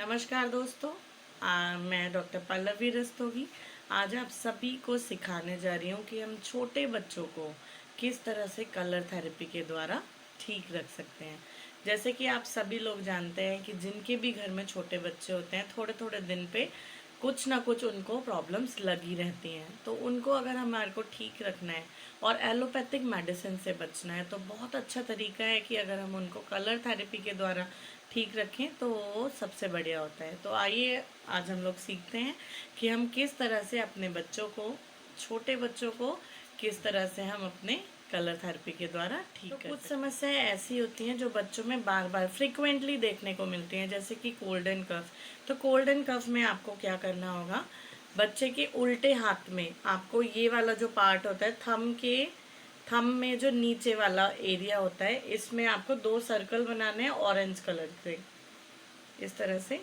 नमस्कार दोस्तों। मैं डॉक्टर पल्लवी रस्तोगी। आज आप सभी को सिखाने जा रही हूँ कि हम छोटे बच्चों को किस तरह से कलर थेरेपी के द्वारा ठीक रख सकते हैं। जैसे कि आप सभी लोग जानते हैं कि जिनके भी घर में छोटे बच्चे होते हैं, थोड़े थोड़े दिन पे कुछ ना कुछ उनको प्रॉब्लम्स लगी रहती हैं। तो उनको अगर हमारे को ठीक रखना है और एलोपैथिक मेडिसिन से बचना है, तो बहुत अच्छा तरीका है कि अगर हम उनको कलर थेरेपी के द्वारा ठीक रखें तो वो सबसे बढ़िया होता है। तो आइए आज हम लोग सीखते हैं कि हम किस तरह से अपने बच्चों को, छोटे बच्चों को किस तरह से हम अपने कलर थेरेपी के द्वारा ठीक कर कुछ समस्याएं ऐसी होती हैं जो बच्चों में बार बार फ्रिक्वेंटली देखने को मिलती हैं, जैसे कि कोल्ड एंड कफ। तो कोल्ड एंड कफ में आपको क्या करना होगा, बच्चे के उल्टे हाथ में आपको ये वाला जो पार्ट होता है, थंब में जो नीचे वाला एरिया होता है, इसमें आपको 2 सर्कल बनाने हैं ऑरेंज कलर से। इस तरह से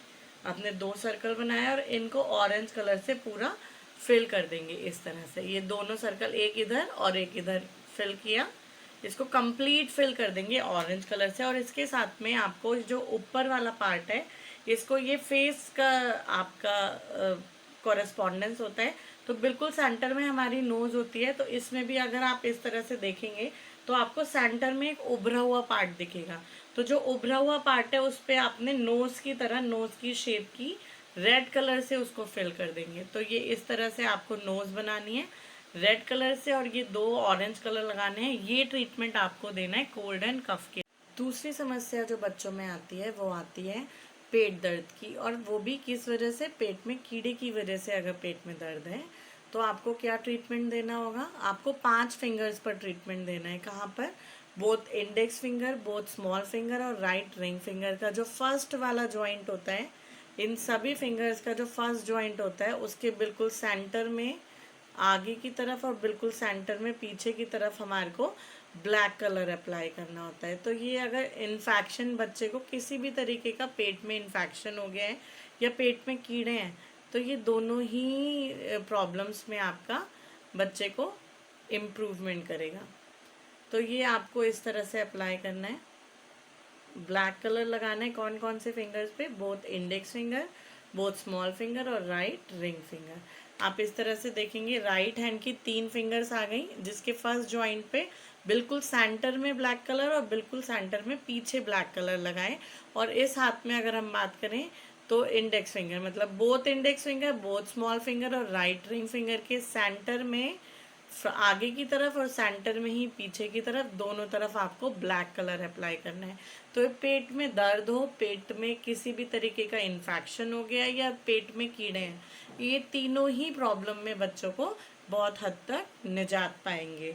आपने 2 सर्कल बनाया और इनको ऑरेंज कलर से पूरा फिल कर देंगे। इस तरह से ये दोनों सर्कल, एक इधर और एक इधर फिल किया, इसको कंप्लीट फिल कर देंगे ऑरेंज कलर से। और इसके साथ में आपको जो ऊपर वाला पार्ट है, इसको ये फेस का आपका कॉरेस्पॉन्डेंस होता है। तो बिल्कुल सेंटर में हमारी नोज होती है, तो इसमें भी अगर आप इस तरह से देखेंगे तो आपको सेंटर में एक उभरा हुआ पार्ट दिखेगा। तो जो उभरा हुआ पार्ट है उस पर आपने नोज की तरह, नोज की शेप की रेड कलर से उसको फिल कर देंगे। तो ये इस तरह से आपको नोज बनानी है रेड कलर से, और ये 2 ऑरेंज कलर लगाने हैं। ये ट्रीटमेंट आपको देना है कोल्ड एंड कफ के। दूसरी समस्या जो बच्चों में आती है वो आती है पेट दर्द की, और वो भी किस वजह से, पेट में कीड़े की वजह से। अगर पेट में दर्द है तो आपको क्या ट्रीटमेंट देना होगा, आपको 5 फिंगर्स पर ट्रीटमेंट देना है। कहाँ पर, both index finger, both small finger और राइट रिंग फिंगर का जो फर्स्ट वाला जॉइंट होता है, इन सभी फिंगर्स का जो फर्स्ट जॉइंट होता है उसके बिल्कुल सेंटर में आगे की तरफ और बिल्कुल सेंटर में पीछे की तरफ हमारे को ब्लैक कलर अप्लाई करना होता है। तो ये अगर इन्फेक्शन, बच्चे को किसी भी तरीके का पेट में इन्फेक्शन हो गया है या पेट में कीड़े हैं, तो ये दोनों ही प्रॉब्लम्स में आपका बच्चे को इम्प्रूवमेंट करेगा। तो ये आपको इस तरह से अप्लाई करना है। ब्लैक कलर लगाना है कौन कौन से फिंगर्स पे, both index finger, both small finger और राइट रिंग फिंगर। आप इस तरह से देखेंगे राइट हैंड की 3 फिंगर्स आ गई, जिसके फर्स्ट जॉइंट पे बिल्कुल सेंटर में ब्लैक कलर और बिल्कुल सेंटर में पीछे ब्लैक कलर लगाएं। और इस हाथ में अगर हम बात करें तो इंडेक्स फिंगर, मतलब both index finger, both small finger और राइट रिंग फिंगर के सेंटर में आगे की तरफ और सेंटर में ही पीछे की तरफ, दोनों तरफ आपको ब्लैक कलर अप्लाई करना है। तो पेट में दर्द हो, पेट में किसी भी तरीके का इन्फेक्शन हो गया या पेट में कीड़े हैं, ये तीनों ही प्रॉब्लम में बच्चों को बहुत हद तक निजात पाएंगे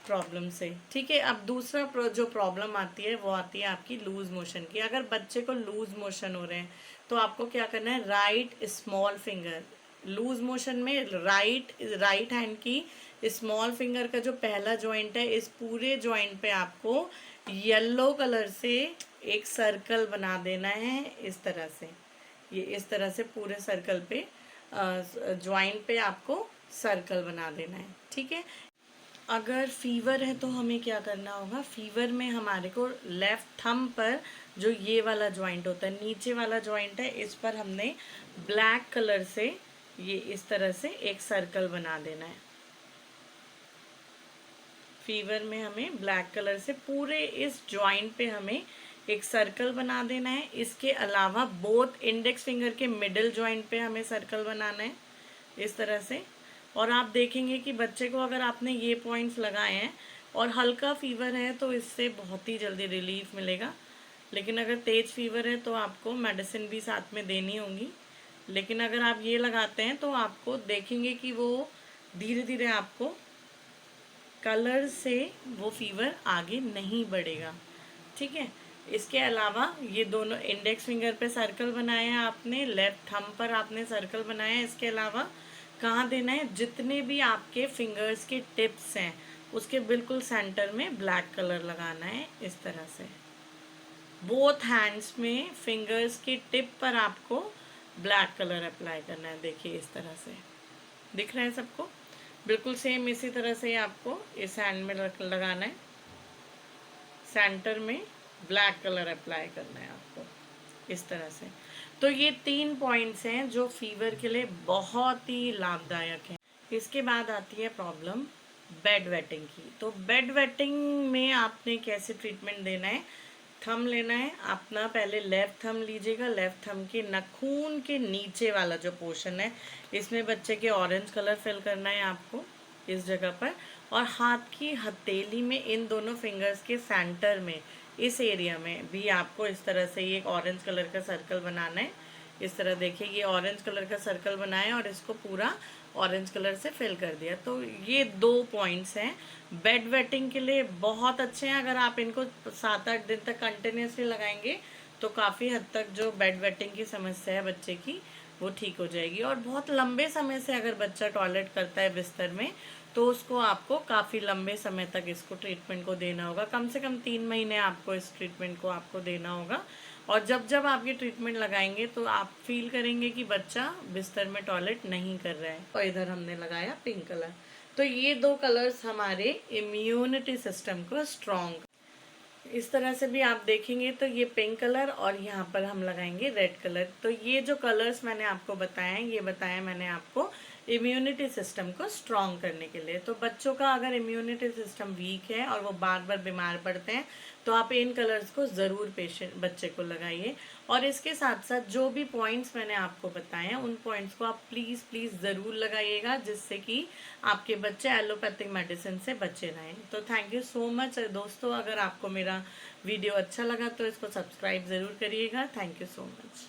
प्रॉब्लम से। ठीक है। अब दूसरा जो प्रॉब्लम आती है वो आती है आपकी लूज मोशन की। अगर बच्चे को लूज मोशन हो रहे हैं तो आपको क्या करना है, right small finger, loose motion में राइट हैंड की स्मॉल फिंगर का जो पहला जॉइंट है, इस पूरे जॉइंट पे आपको येलो कलर से एक सर्कल बना देना है। इस तरह से, ये इस तरह से पूरे सर्कल पे, जॉइंट पे आपको सर्कल बना देना है। ठीक है। अगर फीवर है तो हमें क्या करना होगा, फीवर में हमारे को लेफ्ट थंब पर जो ये वाला जॉइंट होता है, नीचे वाला जॉइंट है, इस पर हमने ब्लैक कलर से ये इस तरह से एक सर्कल बना देना है। फीवर में हमें ब्लैक कलर से पूरे इस जॉइंट पे हमें एक सर्कल बना देना है। इसके अलावा बोथ इंडेक्स फिंगर के मिडिल जॉइंट पे हमें सर्कल बनाना है इस तरह से। और आप देखेंगे कि बच्चे को अगर आपने ये पॉइंट्स लगाए हैं और हल्का फीवर है तो इससे बहुत ही जल्दी रिलीफ मिलेगा। लेकिन अगर तेज़ फीवर है तो आपको मेडिसिन भी साथ में देनी होगी। लेकिन अगर आप ये लगाते हैं तो आपको देखेंगे कि वो धीरे धीरे आपको कलर से वो फीवर आगे नहीं बढ़ेगा। ठीक है। इसके अलावा ये दोनों इंडेक्स फिंगर पे सर्कल बनाए हैं आपने, लेफ्ट थंब पर आपने सर्कल बनाया है। इसके अलावा कहाँ देना है, जितने भी आपके फिंगर्स के टिप्स हैं उसके बिल्कुल सेंटर में ब्लैक कलर लगाना है इस तरह से। बोथ हैंड्स में फिंगर्स की टिप पर आपको ब्लैक कलर अप्लाई करना है। देखिए इस तरह से दिख रहा है सबको, बिल्कुल सेम इसी तरह से आपको इस हैंड में लगाना है। सेंटर में ब्लैक कलर अप्लाई करना है आपको इस तरह से। तो ये 3 पॉइंट्स हैं जो फीवर के लिए बहुत ही लाभदायक हैं। इसके बाद आती है प्रॉब्लम बेड वेटिंग की। तो बेड वेटिंग में आपने कैसे ट्रीटमेंट देना है, थंब लेना है अपना, पहले लेफ्ट थंब लीजिएगा, लेफ्ट थंब के नाखून के नीचे वाला जो पोर्शन है इसमें बच्चे के ऑरेंज कलर फिल करना है आपको इस जगह पर, और हाथ की हथेली में इन दोनों फिंगर्स के सेंटर में इस एरिया में भी आपको इस तरह से ये एक ऑरेंज कलर का सर्कल बनाना है। इस तरह देखिए ये ऑरेंज कलर का सर्कल बनाया और इसको पूरा ऑरेंज कलर से फिल कर दिया। तो ये 2 पॉइंट्स हैं बेड वेटिंग के लिए, बहुत अच्छे हैं। अगर आप इनको 7-8 दिन तक कंटिन्यूसली लगाएंगे तो काफ़ी हद तक जो बेड वेटिंग की समस्या है बच्चे की वो ठीक हो जाएगी। और बहुत लंबे समय से अगर बच्चा टॉयलेट करता है बिस्तर में तो उसको आपको काफ़ी लंबे समय तक इसको ट्रीटमेंट को देना होगा, कम से कम 3 महीने आपको इस ट्रीटमेंट को आपको देना होगा। और जब जब आप ये ट्रीटमेंट लगाएंगे तो आप फील करेंगे कि बच्चा बिस्तर में टॉयलेट नहीं कर रहा है। और इधर हमने लगाया पिंक कलर। तो ये 2 कलर्स हमारे इम्यूनिटी सिस्टम को स्ट्रॉन्ग, इस तरह से भी आप देखेंगे तो ये पिंक कलर और यहाँ पर हम लगाएंगे रेड कलर। तो ये जो कलर्स मैंने आपको बताए हैं ये बताया मैंने आपको इम्यूनिटी सिस्टम को स्ट्रॉन्ग करने के लिए। तो बच्चों का अगर इम्यूनिटी सिस्टम वीक है और वो बार बार बीमार पड़ते हैं तो आप इन कलर्स को ज़रूर पेशेंट बच्चे को लगाइए। और इसके साथ साथ जो भी पॉइंट्स मैंने आपको बताए हैं उन पॉइंट्स को आप प्लीज़ प्लीज़ ज़रूर लगाइएगा, जिससे कि आपके बच्चे एलोपैथिक मेडिसिन से बचे रहें। तो थैंक यू सो मच दोस्तों, अगर आपको मेरा वीडियो अच्छा लगा तो इसको सब्सक्राइब ज़रूर करिएगा। Thank you so much.